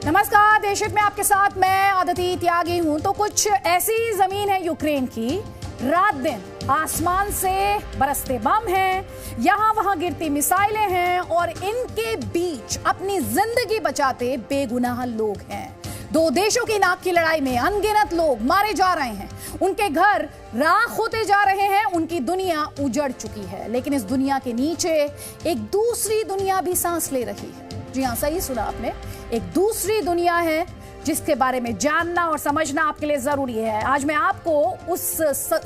नमस्कार, देशहित में आपके साथ मैं आदिति त्यागी हूं। तो कुछ ऐसी जमीन है यूक्रेन की, रात दिन आसमान से बरसते बम हैं, यहां वहां गिरती मिसाइलें हैं और इनके बीच अपनी जिंदगी बचाते बेगुनाह लोग हैं। दो देशों की नाक की लड़ाई में अनगिनत लोग मारे जा रहे हैं, उनके घर राख होते जा रहे हैं, उनकी दुनिया उजड़ चुकी है। लेकिन इस दुनिया के नीचे एक दूसरी दुनिया भी सांस ले रही है। जी हां, सही सुना आपने, एक दूसरी दुनिया है जिसके बारे में जानना और समझना आपके लिए जरूरी है। आज मैं आपको उस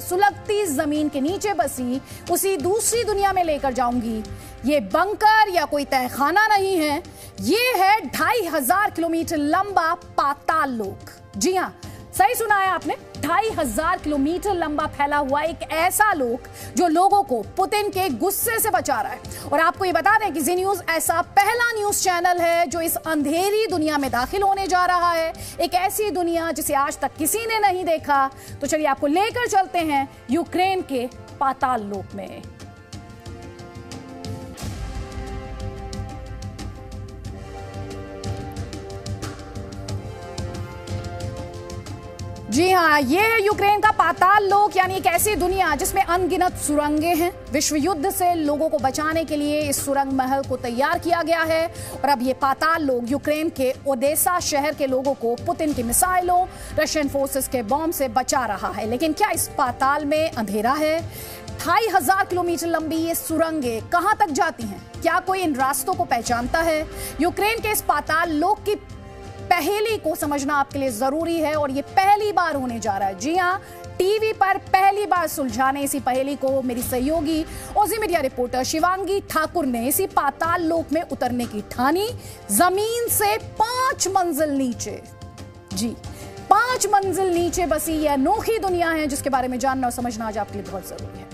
सुलगती जमीन के नीचे बसी उसी दूसरी दुनिया में लेकर जाऊंगी। ये बंकर या कोई तहखाना नहीं है, ये है 2500 किलोमीटर लंबा पाताल लोक। जी हां, सही सुना है आपने, 2500 किलोमीटर लंबा फैला हुआ एक ऐसा लोक जो लोगों को पुतिन के गुस्से से बचा रहा है। और आपको ये बता दें कि जी न्यूज ऐसा पहला न्यूज चैनल है जो इस अंधेरी दुनिया में दाखिल होने जा रहा है, एक ऐसी दुनिया जिसे आज तक किसी ने नहीं देखा। तो चलिए आपको लेकर चलते हैं यूक्रेन के पाताल लोक में। जी हाँ, ये है यूक्रेन का पाताल लोक, यानी एक ऐसी दुनिया जिसमें अनगिनत सुरंगें हैं। विश्व युद्ध से लोगों को बचाने के लिए इस सुरंग महल को तैयार किया गया है और अब ये पाताल लोक यूक्रेन के ओडेसा शहर के लोगों को पुतिन की मिसाइलों, रशियन फोर्सेस के बॉम्ब से बचा रहा है। लेकिन क्या इस पाताल में अंधेरा है? 2500 किलोमीटर लंबी ये सुरंगें कहां तक जाती हैं? क्या कोई इन रास्तों को पहचानता है? यूक्रेन के इस पाताल लोक की पहेली को समझना आपके लिए जरूरी है और ये पहली बार होने जा रहा है। जी हां, टीवी पर पहली बार सुलझाने इसी पहेली को मेरी सहयोगी ओजी मीडिया रिपोर्टर शिवांगी ठाकुर ने इसी पाताल लोक में उतरने की ठानी। जमीन से 5 मंजिल नीचे, जी 5 मंजिल नीचे बसी यह अनोखी दुनिया है जिसके बारे में जानना और समझना आज आपके लिए बहुत जरूरी है।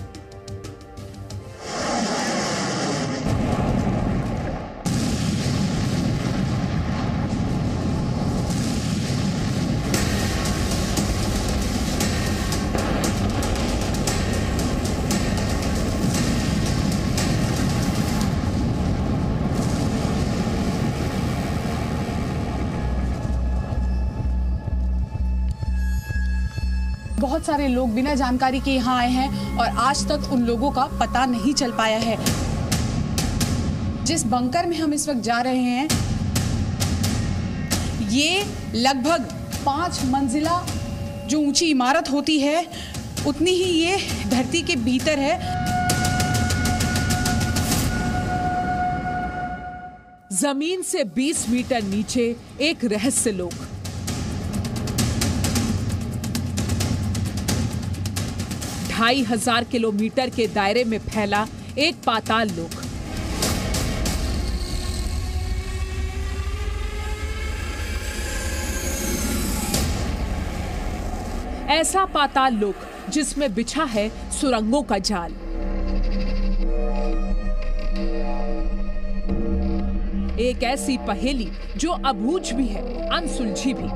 बहुत सारे लोग बिना जानकारी के यहाँ आए हैं और आज तक उन लोगों का पता नहीं चल पाया है। जिस बंकर में हम इस वक्त जा रहे हैं, ये लगभग 5 मंजिला जो ऊंची इमारत होती है, उतनी ही ये धरती के भीतर है। जमीन से 20 मीटर नीचे एक रहस्य लोक। 2500 किलोमीटर के दायरे में फैला एक पाताल लोक। ऐसा पाताल लोक जिसमें बिछा है सुरंगों का जाल। एक ऐसी पहेली जो अबूझ भी है, अनसुलझी भी।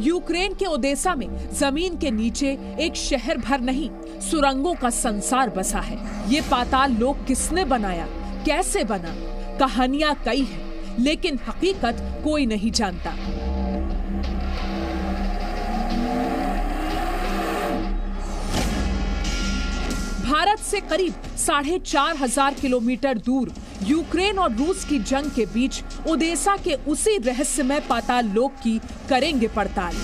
यूक्रेन के ओडेसा में जमीन के नीचे एक शहर भर नहीं, सुरंगों का संसार बसा है। ये पाताल लोक किसने बनाया, कैसे बना? कहानियां कई हैं, लेकिन हकीकत कोई नहीं जानता। भारत से करीब 4500 किलोमीटर दूर यूक्रेन और रूस की जंग के बीच ओडेसा के उसी रहस्यमय पाताल लोक की करेंगे पड़ताल।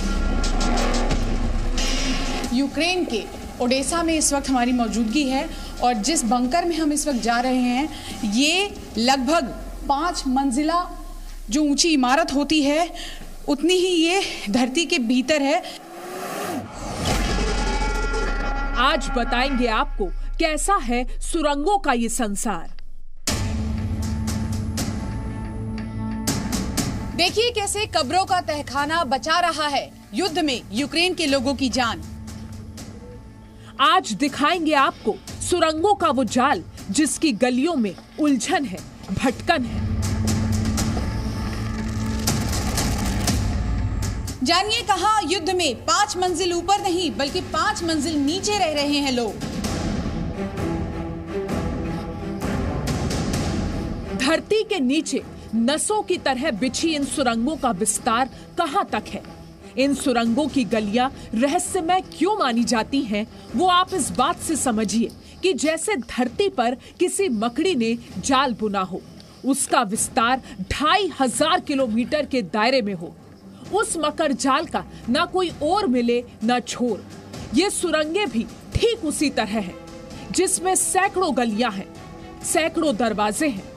यूक्रेन के ओडेसा में इस वक्त हमारी मौजूदगी है और जिस बंकर में हम इस वक्त जा रहे हैं, ये लगभग 5 मंजिला जो ऊंची इमारत होती है, उतनी ही ये धरती के भीतर है। आज बताएंगे आपको कैसा है सुरंगों का ये संसार। देखिए कैसे कब्रों का तहखाना बचा रहा है युद्ध में यूक्रेन के लोगों की जान। आज दिखाएंगे आपको सुरंगों का वो जाल जिसकी गलियों में उलझन है, भटकन है। जानिए कहां युद्ध में 5 मंजिल ऊपर नहीं बल्कि 5 मंजिल नीचे रह रहे हैं लोग। धरती के नीचे नसों की तरह बिछी इन सुरंगों का विस्तार कहां तक है? इन सुरंगों की गलियां रहस्यमय क्यों मानी जाती हैं? वो आप इस बात से समझिए कि जैसे धरती पर किसी मकड़ी ने जाल बुना हो, उसका विस्तार 2500 किलोमीटर के दायरे में हो। उस मकर जाल का ना कोई ओर मिले ना छोर। ये सुरंगें भी ठीक उसी तरह हैं, जिसमें सैकड़ों गलियां हैं, सैकड़ों दरवाजे हैं।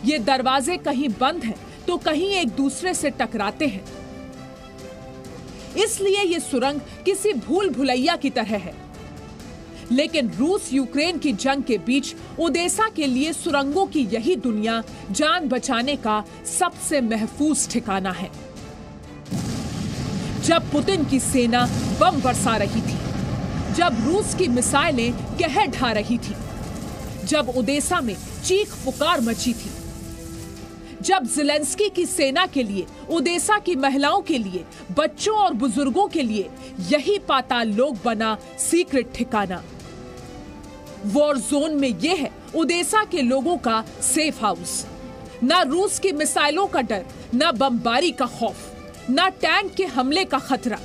ये दरवाजे कहीं बंद हैं तो कहीं एक दूसरे से टकराते हैं। इसलिए ये सुरंग किसी भूल भुलैया की तरह है। लेकिन रूस यूक्रेन की जंग के बीच ओडेसा के लिए सुरंगों की यही दुनिया जान बचाने का सबसे महफूज ठिकाना है। जब पुतिन की सेना बम बरसा रही थी, जब रूस की मिसाइलें कहर ढा रही थी, जब ओडेसा में चीख पुकार मची थी, जब ज़ेलेंस्की की सेना के लिए, ओडेसा की महिलाओं के लिए, बच्चों और बुजुर्गों के लिए यही पाताल लोक बना सीक्रेट ठिकाना। वॉर जोन में यह है ओडेसा के लोगों का सेफ हाउस। ना रूस की मिसाइलों का डर, ना बमबारी का खौफ, ना टैंक के हमले का खतरा।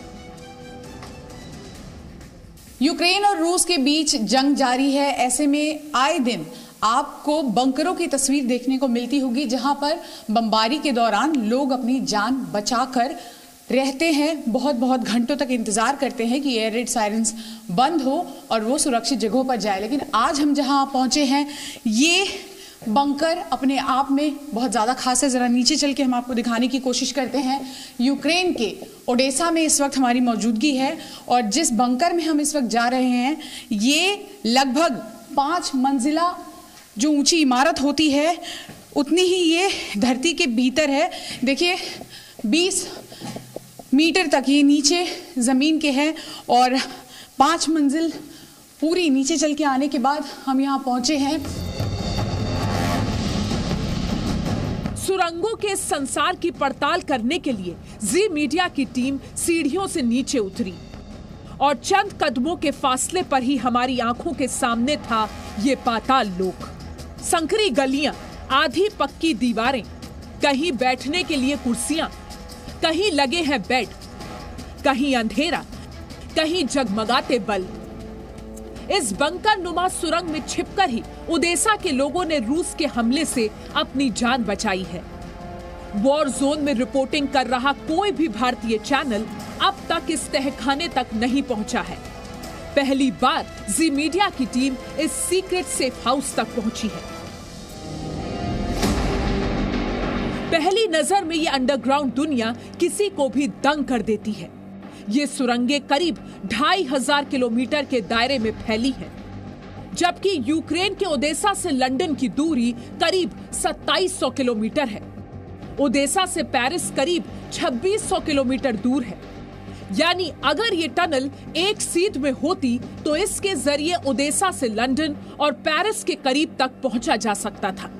यूक्रेन और रूस के बीच जंग जारी है। ऐसे में आए दिन आपको बंकरों की तस्वीर देखने को मिलती होगी, जहां पर बमबारी के दौरान लोग अपनी जान बचाकर रहते हैं। बहुत बहुत घंटों तक इंतजार करते हैं कि एयर रेड सायरन्स बंद हो और वो सुरक्षित जगहों पर जाए। लेकिन आज हम जहां पहुंचे हैं, ये बंकर अपने आप में बहुत ज़्यादा खास है। ज़रा नीचे चल के हम आपको दिखाने की कोशिश करते हैं। यूक्रेन के ओडेसा में इस वक्त हमारी मौजूदगी है और जिस बंकर में हम इस वक्त जा रहे हैं, ये लगभग 5 मंजिला जो ऊंची इमारत होती है, उतनी ही ये धरती के भीतर है। देखिए 20 मीटर तक ये नीचे ज़मीन के है और 5 मंजिल पूरी नीचे चल के आने के बाद हम यहाँ पहुँचे हैं। सुरंगों के संसार की पड़ताल करने के लिए जी मीडिया की टीम सीढ़ियों से नीचे उतरी और चंद कदमों के फासले पर ही हमारी आंखों के सामने था ये पाताल लोक। संकरी गलियां, आधी पक्की दीवारें, कहीं बैठने के लिए कुर्सियां, कहीं लगे हैं बेड, कहीं अंधेरा, कहीं जगमगाते बल्ब। इस बंकर नुमा सुरंग में छिपकर ही ओडेसा के लोगों ने रूस के हमले से अपनी जान बचाई है। वॉर जोन में रिपोर्टिंग कर रहा कोई भी भारतीय चैनल अब तक इस तहखाने तक नहीं पहुंचा है। पहली बार जी मीडिया की टीम इस सीक्रेट सेफ हाउस तक पहुंची है। पहली नजर में ये अंडरग्राउंड दुनिया किसी को भी दंग कर देती है। ये सुरंगें करीब 2500 किलोमीटर के दायरे में फैली हैं, जबकि यूक्रेन के ओडेसा से लंदन की दूरी करीब 2700 किलोमीटर है। ओडेसा से पेरिस करीब 2600 किलोमीटर दूर है। यानी अगर ये टनल एक सीध में होती तो इसके जरिए ओडेसा से लंदन और पेरिस के करीब तक पहुंचा जा सकता था।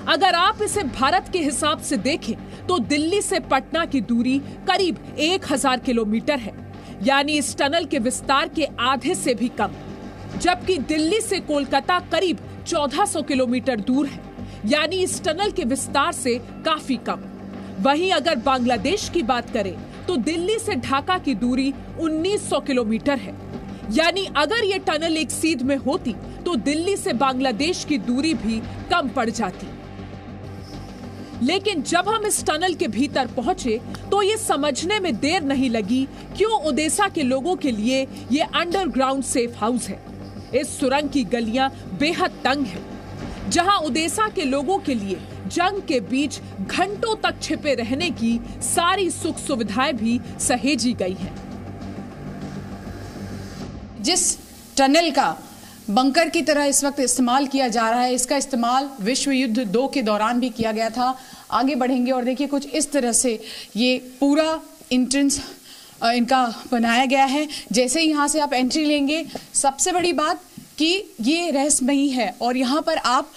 अगर आप इसे भारत के हिसाब से देखें तो दिल्ली से पटना की दूरी करीब 1000 किलोमीटर है, यानी इस टनल के विस्तार के आधे से भी कम। जबकि दिल्ली से कोलकाता करीब 1400 किलोमीटर दूर है, यानी इस टनल के विस्तार से काफी कम। वहीं अगर बांग्लादेश की बात करें तो दिल्ली से ढाका की दूरी 1900 किलोमीटर है, यानी अगर ये टनल एक सीध में होती तो दिल्ली से बांग्लादेश की दूरी भी कम पड़ जाती। लेकिन जब हम इस टनल के भीतर पहुंचे तो ये समझने में देर नहीं लगी क्यों ओडेसा के लोगों के लिए ये अंडरग्राउंड सेफ हाउस है। इस सुरंग की गलियां बेहद तंग हैं, जहां ओडेसा के लोगों के लिए जंग के बीच घंटों तक छिपे रहने की सारी सुख सुविधाएं भी सहेजी गई हैं। जिस टनल का बंकर की तरह इस वक्त इस्तेमाल किया जा रहा है, इसका इस्तेमाल विश्व युद्ध 2 के दौरान भी किया गया था। आगे बढ़ेंगे और देखिए कुछ इस तरह से ये पूरा एंट्रेंस इनका बनाया गया है। जैसे ही यहाँ से आप एंट्री लेंगे, सबसे बड़ी बात कि ये रहस्यमयी है और यहाँ पर आप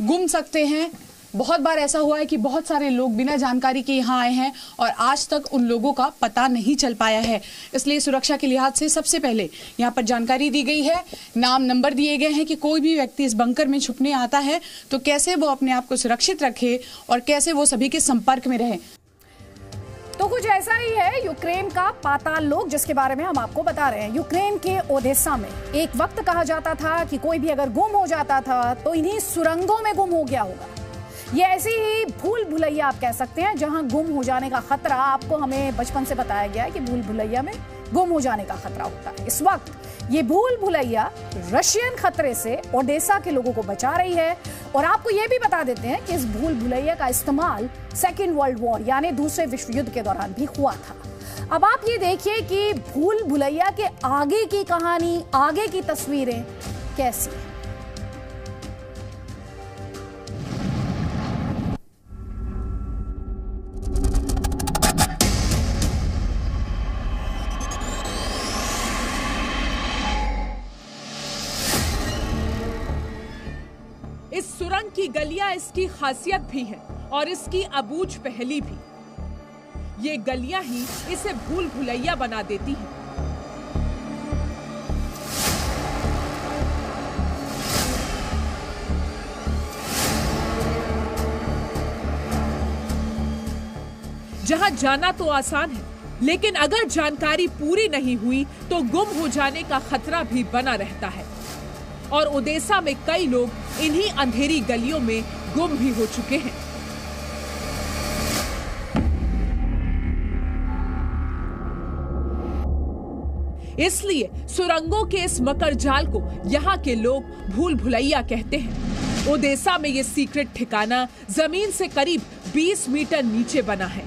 गुम सकते हैं, बहुत बार ऐसा हुआ है कि बहुत सारे लोग बिना जानकारी के यहाँ आए हैं और आज तक उन लोगों का पता नहीं चल पाया है। इसलिए सुरक्षा के लिहाज से सबसे पहले यहाँ पर जानकारी दी गई है, नाम नंबर दिए गए हैं कि कोई भी व्यक्ति इस बंकर में छुपने आता है तो कैसे वो अपने आप को सुरक्षित रखे और कैसे वो सभी के संपर्क में रहे। तो कुछ ऐसा ही है यूक्रेन का पाताल लोक, जिसके बारे में हम आपको बता रहे हैं। यूक्रेन के ओडेसा में एक वक्त कहा जाता था कि कोई भी अगर गुम हो जाता था तो इन्हीं सुरंगों में गुम हो गया होगा। ये ऐसी ही भूल भुलैया आप कह सकते हैं, जहां गुम हो जाने का खतरा, आपको हमें बचपन से बताया गया है कि भूल भुलैया में गुम हो जाने का खतरा होता है। इस वक्त ये भूल भुलैया रशियन खतरे से ओडेसा के लोगों को बचा रही है। और आपको ये भी बता देते हैं कि इस भूल भुलैया का इस्तेमाल सेकेंड वर्ल्ड वॉर यानी दूसरे विश्व युद्ध के दौरान भी हुआ था। अब आप ये देखिए कि भूल भुलैया के आगे की कहानी, आगे की तस्वीरें कैसी है। इस सुरंग की गलियां इसकी खासियत भी है और इसकी अबूझ पहेली भी। ये गलियां ही इसे भूल भुलैया बना देती हैं। जहां जाना तो आसान है, लेकिन अगर जानकारी पूरी नहीं हुई तो गुम हो जाने का खतरा भी बना रहता है। और ओडेसा में कई लोग इन्हीं अंधेरी गलियों में गुम भी हो चुके हैं। इसलिए सुरंगों के इस मकर जाल को यहाँ के लोग भूल भुलैया कहते हैं। ओडेसा में ये सीक्रेट ठिकाना जमीन से करीब 20 मीटर नीचे बना है।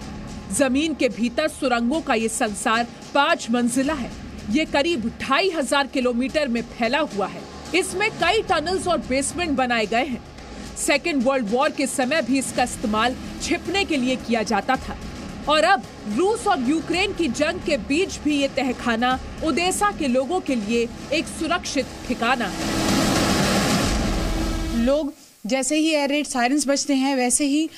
जमीन के भीतर सुरंगों का ये संसार 5 मंजिला है। ये करीब 2500 किलोमीटर में फैला हुआ है। इसमें कई टनल्स और बेसमेंट बनाए गए हैं। सेकेंड वर्ल्ड वॉर के समय भी इसका इस्तेमाल छिपने के लिए किया जाता था और अब रूस और यूक्रेन की जंग के बीच भी ये तहखाना ओडेसा के लोगों के लिए एक सुरक्षित ठिकाना है। लोग जैसे ही एयर रेड सायरन्स बजते हैं वैसे ही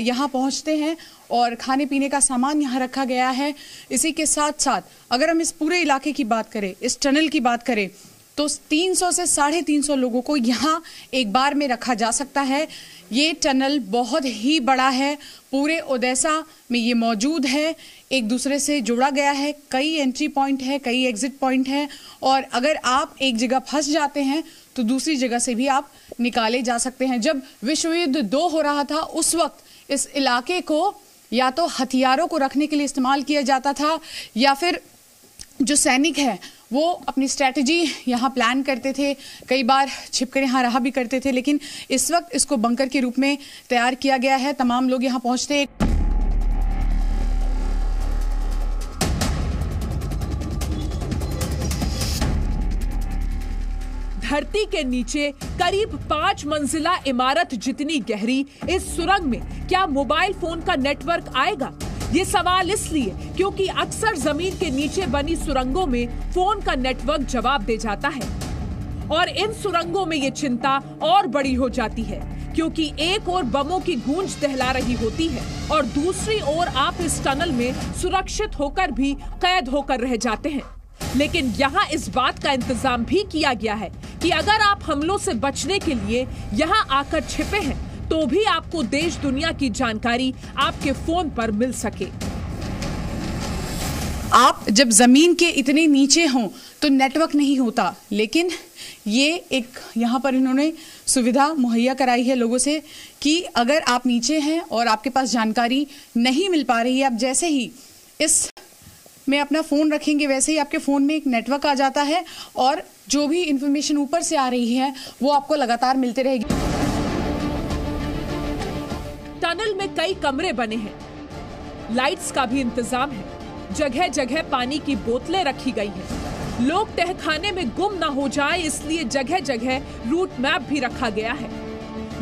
यहाँ पहुँचते हैं और खाने पीने का सामान यहाँ रखा गया है। इसी के साथ साथ अगर हम इस पूरे इलाके की बात करें, इस टनल की बात करें, तो 300 से 350 लोगों को यहाँ एक बार में रखा जा सकता है। ये टनल बहुत ही बड़ा है, पूरे ओडेसा में ये मौजूद है, एक दूसरे से जोड़ा गया है। कई एंट्री पॉइंट है, कई एग्जिट पॉइंट है और अगर आप एक जगह फंस जाते हैं तो दूसरी जगह से भी आप निकाले जा सकते हैं। जब विश्व युद्ध 2 हो रहा था उस वक्त इस इलाके को या तो हथियारों को रखने के लिए इस्तेमाल किया जाता था या फिर जो सैनिक है वो अपनी स्ट्रैटेजी यहाँ प्लान करते थे, कई बार छिपकर यहाँ रहा भी करते थे। लेकिन इस वक्त इसको बंकर के रूप में तैयार किया गया है। तमाम लोग यहाँ पहुँचते हैं। धरती के नीचे करीब 5 मंजिला इमारत जितनी गहरी इस सुरंग में क्या मोबाइल फोन का नेटवर्क आएगा? ये सवाल इसलिए क्योंकि अक्सर जमीन के नीचे बनी सुरंगों में फोन का नेटवर्क जवाब दे जाता है और इन सुरंगों में ये चिंता और बड़ी हो जाती है क्योंकि एक ओर बमों की गूंज दहला रही होती है और दूसरी ओर आप इस टनल में सुरक्षित होकर भी कैद होकर रह जाते हैं। लेकिन यहाँ इस बात का इंतजाम भी किया गया है कि अगर आप हमलों से बचने के लिए यहाँ आकर छिपे हैं तो भी आपको देश दुनिया की जानकारी आपके फोन पर मिल सके। आप जब जमीन के इतने नीचे हों तो नेटवर्क नहीं होता, लेकिन ये एक यहाँ पर इन्होंने सुविधा मुहैया कराई है लोगों से कि अगर आप नीचे हैं और आपके पास जानकारी नहीं मिल पा रही है, आप जैसे ही इस में अपना फ़ोन रखेंगे वैसे ही आपके फ़ोन में एक नेटवर्क आ जाता है और जो भी इंफॉर्मेशन ऊपर से आ रही है वो आपको लगातार मिलते रहेगी। टनल में कई कमरे बने हैं, लाइट्स का भी इंतजाम है, जगह जगह पानी की बोतलें रखी गई हैं। लोग तहखाने में गुम ना हो जाएं इसलिए जगह जगह रूट मैप भी रखा गया है।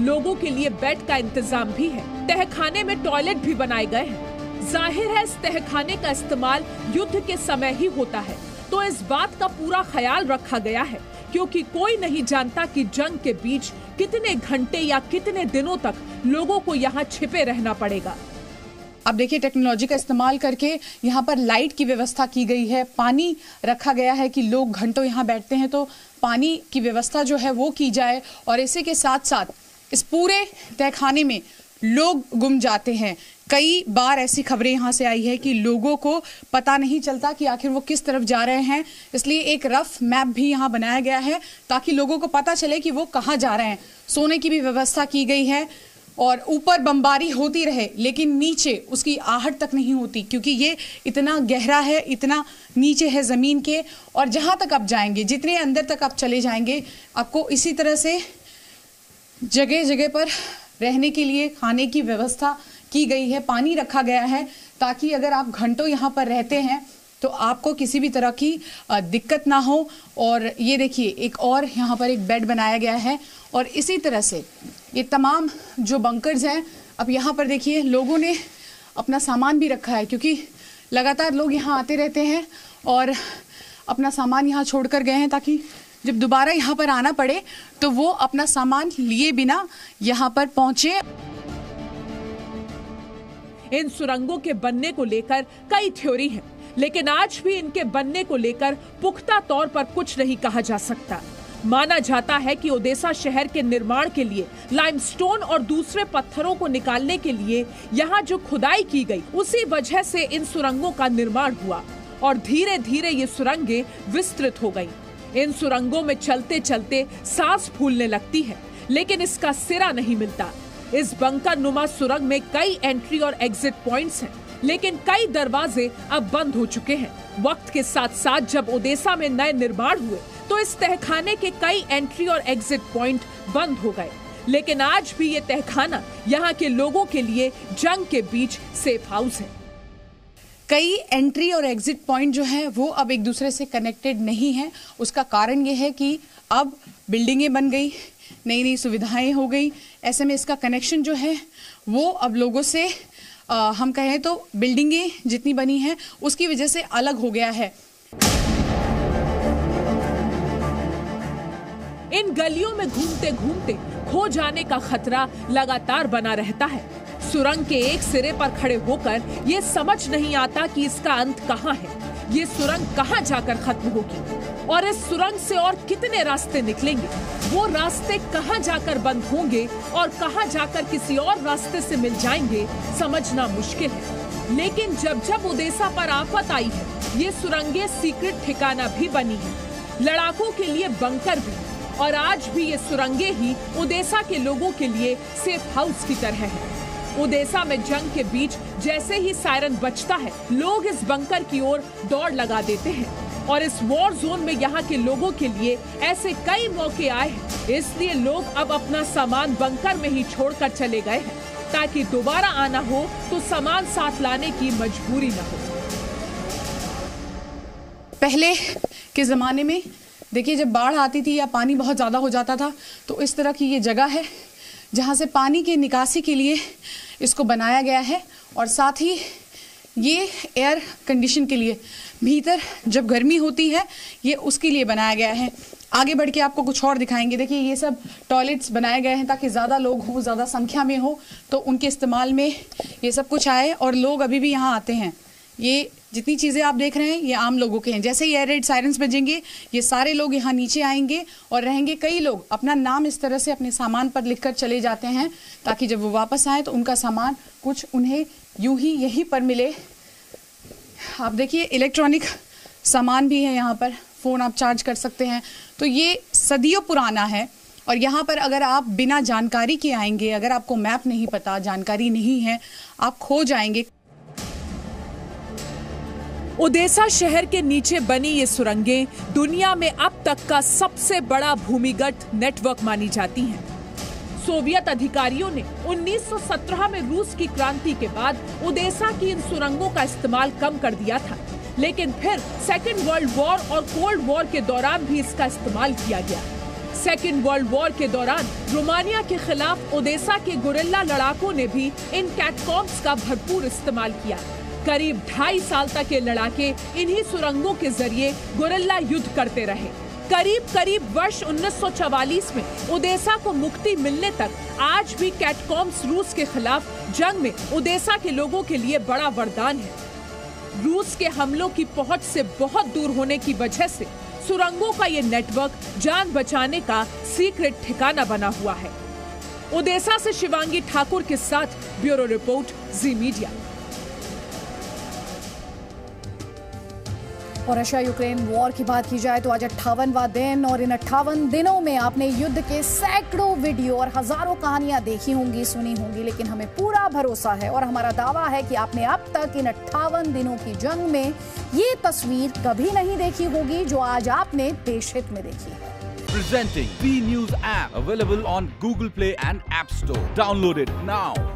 लोगों के लिए बेड का इंतजाम भी है। तहखाने में टॉयलेट भी बनाए गए हैं। जाहिर है इस तहखाने का इस्तेमाल युद्ध के समय ही होता है, तो इस बात का पूरा ख्याल रखा गया है क्योंकि कोई नहीं जानता कि जंग के बीच कितने घंटे या कितने दिनों तक लोगों को यहाँ छिपे रहना पड़ेगा। अब देखिए, टेक्नोलॉजी का इस्तेमाल करके यहाँ पर लाइट की व्यवस्था की गई है, पानी रखा गया है कि लोग घंटों यहाँ बैठते हैं तो पानी की व्यवस्था जो है वो की जाए। और इसी के साथ साथ इस पूरे तहखाने में लोग गुम जाते हैं। कई बार ऐसी खबरें यहाँ से आई है कि लोगों को पता नहीं चलता कि आखिर वो किस तरफ जा रहे हैं, इसलिए एक रफ मैप भी यहाँ बनाया गया है ताकि लोगों को पता चले कि वो कहाँ जा रहे हैं। सोने की भी व्यवस्था की गई है और ऊपर बमबारी होती रहे लेकिन नीचे उसकी आहट तक नहीं होती, क्योंकि ये इतना गहरा है, इतना नीचे है ज़मीन के। और जहाँ तक आप जाएंगे, जितने अंदर तक आप चले जाएंगे, आपको इसी तरह से जगह जगह पर रहने के लिए खाने की व्यवस्था की गई है, पानी रखा गया है ताकि अगर आप घंटों यहाँ पर रहते हैं तो आपको किसी भी तरह की दिक्कत ना हो। और ये देखिए, एक और यहाँ पर एक बेड बनाया गया है और इसी तरह से ये तमाम जो बंकर्स हैं, अब यहाँ पर देखिए लोगों ने अपना सामान भी रखा है, क्योंकि लगातार लोग यहाँ आते रहते हैं और अपना सामान यहाँ छोड़ कर गए हैं ताकि जब दोबारा यहाँ पर आना पड़े तो वो अपना सामान लिए बिना यहाँ पर पहुंचे। इन सुरंगों के बनने को लेकर कई थ्योरी हैं, लेकिन आज भी इनके बनने को लेकर पुख्ता तौर पर कुछ नहीं कहा जा सकता। माना जाता है कि ओडेसा शहर के निर्माण के लिए लाइमस्टोन और दूसरे पत्थरों को निकालने के लिए यहाँ जो खुदाई की गई, उसी वजह से इन सुरंगों का निर्माण हुआ और धीरे धीरे ये सुरंगें विस्तृत हो गई। इन सुरंगों में चलते चलते सांस फूलने लगती है, लेकिन इसका सिरा नहीं मिलता। इस बंकर नुमा सुरंग में कई एंट्री और एग्जिट पॉइंट्स हैं, लेकिन कई दरवाजे अब बंद हो चुके हैं। वक्त के साथ साथ जब ओडेसा में नए निर्माण हुए तो इस तहखाने के कई एंट्री और एग्जिट पॉइंट बंद हो गए, लेकिन आज भी ये तहखाना यहाँ के लोगों के लिए जंग के बीच सेफ हाउस है। कई एंट्री और एग्जिट पॉइंट जो है वो अब एक दूसरे से कनेक्टेड नहीं है। उसका कारण ये है कि अब बिल्डिंगें बन गई, नई नई सुविधाएं हो गई, ऐसे में इसका कनेक्शन जो है वो अब लोगों से हम कहें तो बिल्डिंगें जितनी बनी हैं उसकी वजह से अलग हो गया है। इन गलियों में घूमते घूमते खो जाने का खतरा लगातार बना रहता है। सुरंग के एक सिरे पर खड़े होकर ये समझ नहीं आता कि इसका अंत कहाँ है, ये सुरंग कहाँ जाकर खत्म होगी और इस सुरंग से और कितने रास्ते निकलेंगे, वो रास्ते कहाँ जाकर बंद होंगे और कहाँ जाकर किसी और रास्ते से मिल जाएंगे, समझना मुश्किल है। लेकिन जब जब ओडेसा पर आफत आई है, ये सुरंगें सीक्रेट ठिकाना भी बनी है, लड़ाकों के लिए बंकर भी, और आज भी ये सुरंगें ही ओडेसा के लोगों के लिए सेफ हाउस की तरह है। ओडेसा में जंग के बीच जैसे ही सायरन बजता है, लोग इस बंकर की ओर दौड़ लगा देते हैं और इस वॉर जोन में यहाँ के लोगों के लिए ऐसे कई मौके आए हैं, इसलिए लोग अब अपना सामान बंकर में ही छोड़कर चले गए हैं ताकि दोबारा आना हो तो सामान साथ लाने की मजबूरी न हो। पहले के जमाने में देखिए, जब बाढ़ आती थी या पानी बहुत ज़्यादा हो जाता था तो इस तरह की ये जगह है जहाँ से पानी की निकासी के लिए इसको बनाया गया है और साथ ही ये एयर कंडीशन के लिए, भीतर जब गर्मी होती है ये उसके लिए बनाया गया है। आगे बढ़ के आपको कुछ और दिखाएंगे। देखिए, ये सब टॉयलेट्स बनाए गए हैं ताकि ज़्यादा लोग हों, ज़्यादा संख्या में हो तो उनके इस्तेमाल में ये सब कुछ आए और लोग अभी भी यहाँ आते हैं। ये जितनी चीज़ें आप देख रहे हैं ये आम लोगों के हैं। जैसे ही एयर रेड सायरन्स बजेंगे ये सारे लोग यहाँ नीचे आएंगे और रहेंगे। कई लोग अपना नाम इस तरह से अपने सामान पर लिखकर चले जाते हैं ताकि जब वो वापस आए तो उनका सामान कुछ उन्हें यूं ही यहीं पर मिले। आप देखिए, इलेक्ट्रॉनिक सामान भी है यहाँ पर, फ़ोन आप चार्ज कर सकते हैं। तो ये सदियों पुराना है और यहाँ पर अगर आप बिना जानकारी के आएंगे, अगर आपको मैप नहीं पता, जानकारी नहीं है, आप खो जाएंगे। ओडेसा शहर के नीचे बनी ये सुरंगें दुनिया में अब तक का सबसे बड़ा भूमिगत नेटवर्क मानी जाती हैं। सोवियत अधिकारियों ने 1917 में रूस की क्रांति के बाद ओडेसा की इन सुरंगों का इस्तेमाल कम कर दिया था, लेकिन फिर सेकेंड वर्ल्ड वॉर और कोल्ड वॉर के दौरान भी इसका इस्तेमाल किया गया। सेकेंड वर्ल्ड वॉर के दौरान रोमानिया के खिलाफ ओडेसा के गुरिल्ला लड़ाकों ने भी इन कैटकॉम्स का भरपूर इस्तेमाल किया। करीब 2.5 साल तक ये लड़ाके इन्हीं सुरंगों के जरिए गुरिल्ला युद्ध करते रहे। करीब करीब वर्ष 1944 में ओडेसा को मुक्ति मिलने तक आज भी कैटकॉम्स रूस के खिलाफ जंग में ओडेसा के लोगों के लिए बड़ा वरदान है। रूस के हमलों की पहुंच से बहुत दूर होने की वजह से सुरंगों का ये नेटवर्क जान बचाने का सीक्रेट ठिकाना बना हुआ है। ओडेसा से शिवांगी ठाकुर के साथ ब्यूरो रिपोर्ट, जी मीडिया। और रशिया यूक्रेन वॉर की बात की जाए तो आज 58वां दिन, और इन 58 दिनों में आपने युद्ध के सैकड़ों वीडियो और हजारों कहानियां देखी होंगी, सुनी होंगी, लेकिन हमें पूरा भरोसा है और हमारा दावा है कि आपने अब तक इन 58 दिनों की जंग में ये तस्वीर कभी नहीं देखी होगी जो आज आपने देशहित में देखी है। Presenting V News app, available on Google Play and App Store. Download it now.